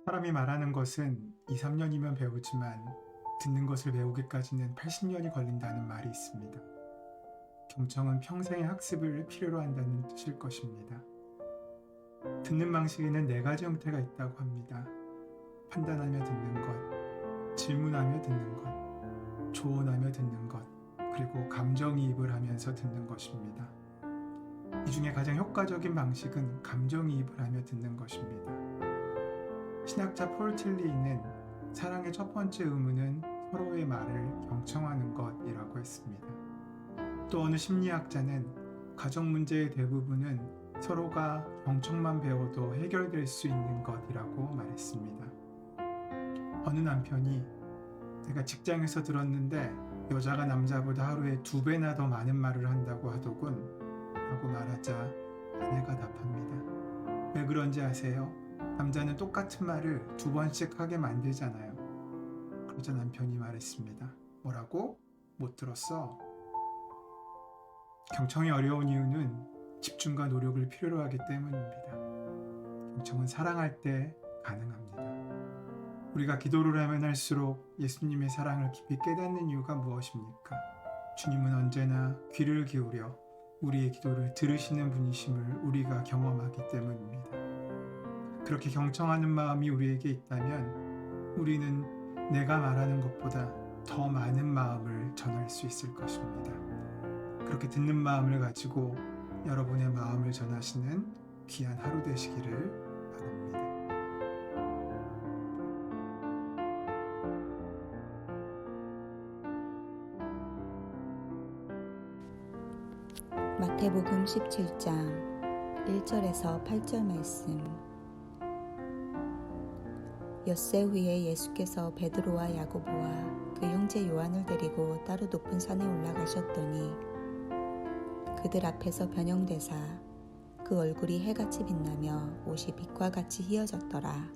사람이 말하는 것은 2, 3년이면 배우지만 듣는 것을 배우기까지는 80년이 걸린다는 말이 있습니다. 경청은 평생의 학습을 필요로 한다는 뜻일 것입니다. 듣는 방식에는 4가지 형태가 있다고 합니다. 판단하며 듣는 것, 질문하며 듣는 것, 조언하며 듣는 것, 그리고 감정이입을 하면서 듣는 것입니다. 이 중에 가장 효과적인 방식은 감정이입을 하며 듣는 것입니다. 신학자 폴 틸리는 사랑의 첫 번째 의무는 서로의 말을 경청하는 것이라고 했습니다. 또 어느 심리학자는 가정 문제의 대부분은 서로가 경청만 배워도 해결될 수 있는 것이라고 말했습니다. 어느 남편이 내가 직장에서 들었는데 여자가 남자보다 하루에 2배나 더 많은 말을 한다고 하더군 라고 말하자 아내가 답합니다. 왜 그런지 아세요? 남자는 똑같은 말을 2번씩 하게 만들잖아요. 그러자 남편이 말했습니다. 뭐라고? 못 들었어. 경청이 어려운 이유는 집중과 노력을 필요로 하기 때문입니다. 경청은 사랑할 때 가능합니다. 우리가 기도를 하면 할수록 예수님의 사랑을 깊이 깨닫는 이유가 무엇입니까? 주님은 언제나 귀를 기울여 우리의 기도를 들으시는 분이심을 우리가 경험하기 때문입니다. 그렇게 경청하는 마음이 우리에게 있다면 우리는 내가 말하는 것보다 더 많은 마음을 전할 수 있을 것입니다. 그렇게 듣는 마음을 가지고 여러분의 마음을 전하시는 귀한 하루 되시기를 바랍니다. 마태복음 17장 1절에서 8절 말씀. 엿새 후에 예수께서 베드로와 야고보와 그 형제 요한을 데리고 따로 높은 산에 올라가셨더니 그들 앞에서 변형되사 그 얼굴이 해같이 빛나며 옷이 빛과 같이 희어졌더라.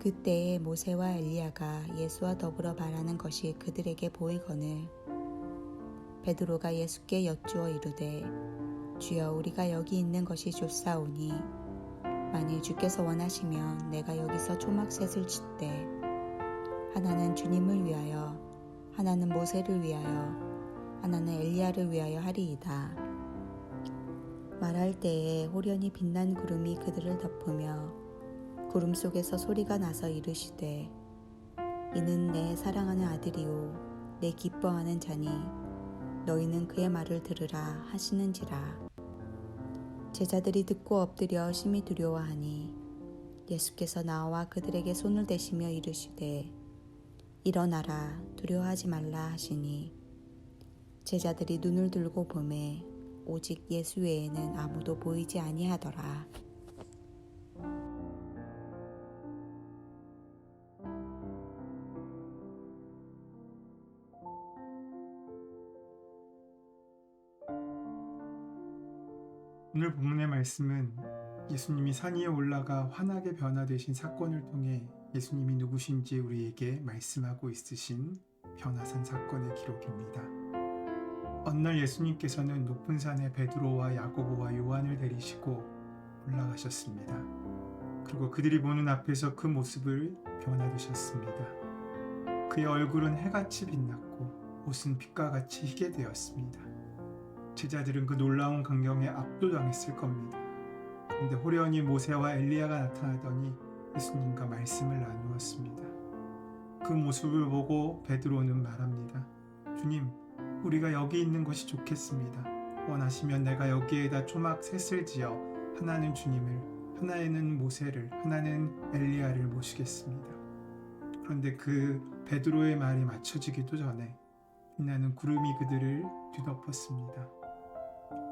그때에 모세와 엘리야가 예수와 더불어 말하는 것이 그들에게 보이거늘 베드로가 예수께 여쭈어 이르되 주여 우리가 여기 있는 것이 좋사오니 만일 주께서 원하시면 내가 여기서 초막셋을 짓되 하나는 주님을 위하여 하나는 모세를 위하여 하나는 엘리야를 위하여 하리이다. 말할 때에 호련히 빛난 구름이 그들을 덮으며 구름 속에서 소리가 나서 이르시되 이는 내 사랑하는 아들이요 내 기뻐하는 자니 너희는 그의 말을 들으라 하시는지라. 제자들이 듣고 엎드려 심히 두려워하니 예수께서 나와 그들에게 손을 대시며 이르시되 일어나라 두려워하지 말라 하시니 제자들이 눈을 들고 보매 오직 예수 외에는 아무도 보이지 아니하더라. 오늘 본문의 말씀은 예수님이 산 위에 올라가 환하게 변화되신 사건을 통해 예수님이 누구신지 우리에게 말씀하고 있으신 변화산 사건의 기록입니다. 어느 날 예수님께서는 높은 산에 베드로와 야고보와 요한을 데리시고 올라가셨습니다. 그리고 그들이 보는 앞에서 그 모습을 변화되셨습니다. 그의 얼굴은 해같이 빛났고 옷은 빛과 같이 희게 되었습니다. 제자들은 그 놀라운 광경에 압도당했을 겁니다. 그런데 호련히 모세와 엘리야가 나타나더니 예수님과 말씀을 나누었습니다. 그 모습을 보고 베드로는 말합니다. 주님, 우리가 여기 있는 것이 좋겠습니다. 원하시면 내가 여기에다 초막 셋을 지어 하나는 주님을, 하나는 모세를, 하나는 엘리야를 모시겠습니다. 그런데 그 베드로의 말이 맞춰지기도 전에 빛나는 구름이 그들을 뒤덮었습니다.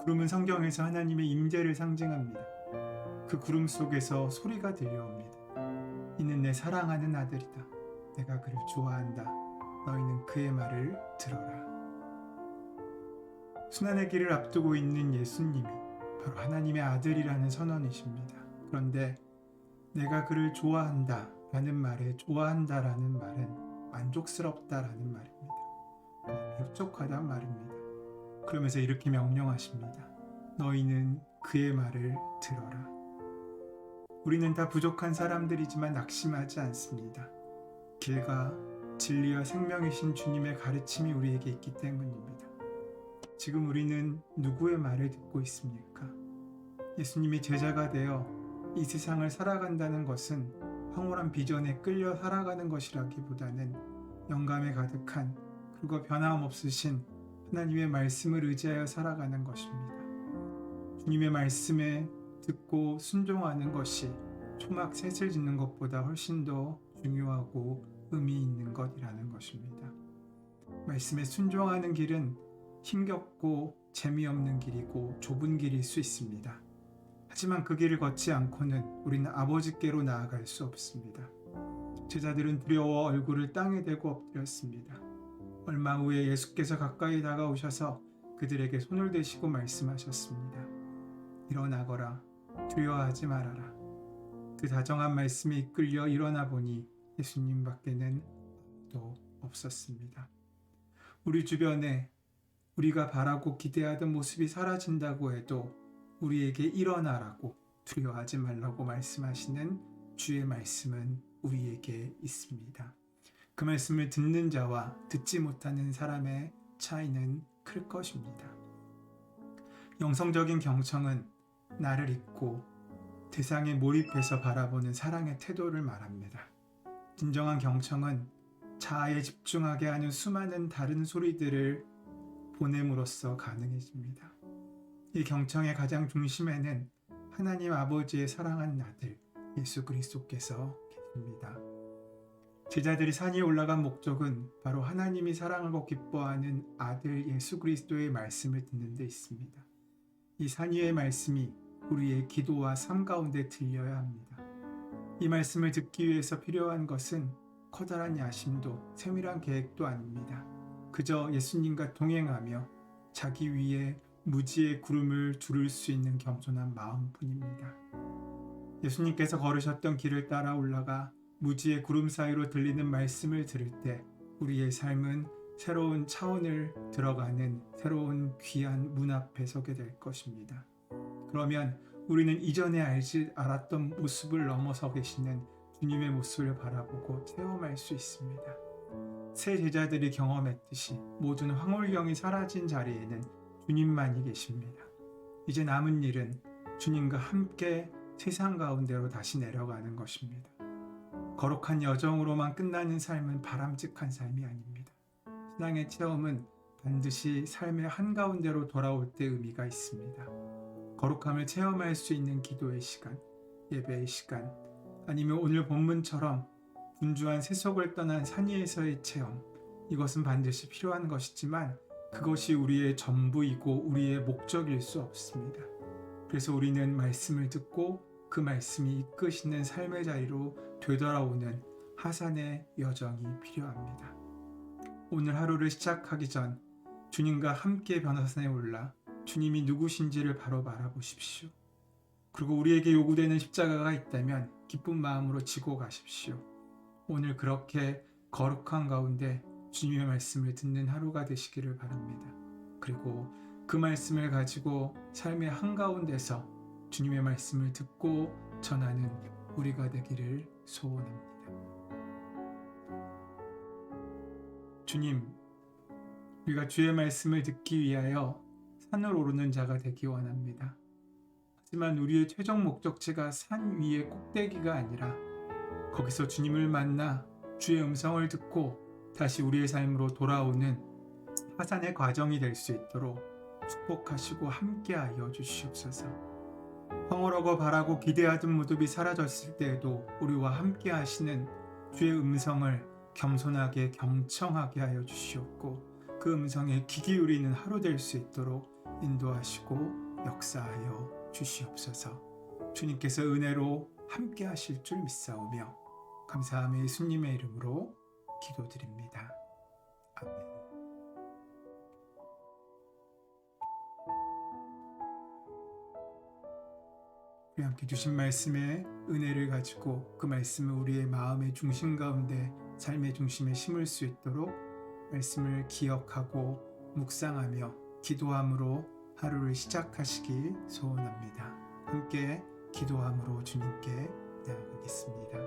구름은 성경에서 하나님의 임재를 상징합니다. 그 구름 속에서 소리가 들려옵니다. 이는 내 사랑하는 아들이다. 내가 그를 좋아한다. 너희는 그의 말을 들어라. 순환의 길을 앞두고 있는 예수님이 바로 하나님의 아들이라는 선언이십니다. 그런데 내가 그를 좋아한다 라는 말에 좋아한다라는 말은 만족스럽다라는 말입니다. 흡족하단 말입니다. 그러면서 이렇게 명령하십니다. 너희는 그의 말을 들어라. 우리는 다 부족한 사람들이지만 낙심하지 않습니다. 길과 진리와 생명이신 주님의 가르침이 우리에게 있기 때문입니다. 지금 우리는 누구의 말을 듣고 있습니까? 예수님이 제자가 되어 이 세상을 살아간다는 것은 황홀한 비전에 끌려 살아가는 것이라기보다는 영감에 가득한 그리고 변함없으신 하나님의 말씀을 의지하여 살아가는 것입니다. 주님의 말씀에 듣고 순종하는 것이 초막 셋을 짓는 것보다 훨씬 더 중요하고 의미 있는 것이라는 것입니다. 말씀에 순종하는 길은 힘겹고 재미없는 길이고 좁은 길일 수 있습니다. 하지만 그 길을 걷지 않고는 우리는 아버지께로 나아갈 수 없습니다. 제자들은 두려워 얼굴을 땅에 대고 엎드렸습니다. 얼마 후에 예수께서 가까이 다가오셔서 그들에게 손을 대시고 말씀하셨습니다. 일어나거라, 두려워하지 말아라. 그 다정한 말씀에 이끌려 일어나 보니 예수님 밖에는 아무도 없었습니다. 우리 주변에 우리가 바라고 기대하던 모습이 사라진다고 해도 우리에게 일어나라고 두려워하지 말라고 말씀하시는 주의 말씀은 우리에게 있습니다. 그 말씀을 듣는 자와 듣지 못하는 사람의 차이는 클 것입니다. 영성적인 경청은 나를 잊고 대상에 몰입해서 바라보는 사랑의 태도를 말합니다. 진정한 경청은 자아에 집중하게 하는 수많은 다른 소리들을 보냄으로써 가능해집니다. 이 경청의 가장 중심에는 하나님 아버지의 사랑하는 아들 예수 그리스도께서 계십니다. 제자들이 산 위에 올라간 목적은 바로 하나님이 사랑하고 기뻐하는 아들 예수 그리스도의 말씀을 듣는 데 있습니다. 이 산 위의 말씀이 우리의 기도와 삶 가운데 들려야 합니다. 이 말씀을 듣기 위해서 필요한 것은 커다란 야심도 세밀한 계획도 아닙니다. 그저 예수님과 동행하며 자기 위에 무지의 구름을 두를 수 있는 겸손한 마음뿐입니다. 예수님께서 걸으셨던 길을 따라 올라가 무지의 구름 사이로 들리는 말씀을 들을 때 우리의 삶은 새로운 차원을 들어가는 새로운 귀한 문 앞에 서게 될 것입니다. 그러면 우리는 이전에 알았던 모습을 넘어서 계시는 주님의 모습을 바라보고 체험할 수 있습니다. 새 제자들이 경험했듯이 모든 황홀경이 사라진 자리에는 주님만이 계십니다. 이제 남은 일은 주님과 함께 세상 가운데로 다시 내려가는 것입니다. 거룩한 여정으로만 끝나는 삶은 바람직한 삶이 아닙니다. 신앙의 체험은 반드시 삶의 한가운데로 돌아올 때 의미가 있습니다. 거룩함을 체험할 수 있는 기도의 시간, 예배의 시간, 아니면 오늘 본문처럼 분주한 세속을 떠난 산 위에서의 체험, 이것은 반드시 필요한 것이지만 그것이 우리의 전부이고 우리의 목적일 수 없습니다. 그래서 우리는 말씀을 듣고 그 말씀이 이끄시는 삶의 자리로 되돌아오는 하산의 여정이 필요합니다. 오늘 하루를 시작하기 전 주님과 함께 변화산에 올라 주님이 누구신지를 바로 바라보십시오. 그리고 우리에게 요구되는 십자가가 있다면 기쁜 마음으로 지고 가십시오. 오늘 그렇게 거룩한 가운데 주님의 말씀을 듣는 하루가 되시기를 바랍니다. 그리고 그 말씀을 가지고 삶의 한가운데서 주님의 말씀을 듣고 전하는 우리가 되기를 소원합니다. 주님, 우리가 주의 말씀을 듣기 위하여 산을 오르는 자가 되기 원합니다. 하지만 우리의 최종 목적지가 산 위의 꼭대기가 아니라 거기서 주님을 만나 주의 음성을 듣고 다시 우리의 삶으로 돌아오는 하산의 과정이 될 수 있도록 축복하시고 함께하여 주시옵소서. 황홀하고 바라고 기대하던 무덤이 사라졌을 때에도 우리와 함께하시는 주의 음성을 겸손하게 경청하게 하여 주시옵고 그 음성에 귀 기울이는 하루 될 수 있도록 인도하시고 역사하여 주시옵소서. 주님께서 은혜로 함께하실 줄 믿사오며 감사함의 예수님의 이름으로 기도드립니다. 아멘. 우리 함께 주신 말씀의 은혜를 가지고 그 말씀을 우리의 마음의 중심 가운데 삶의 중심에 심을 수 있도록 말씀을 기억하고 묵상하며 기도함으로 하루를 시작하시기 소원합니다. 함께 기도함으로 주님께 나아가겠습니다.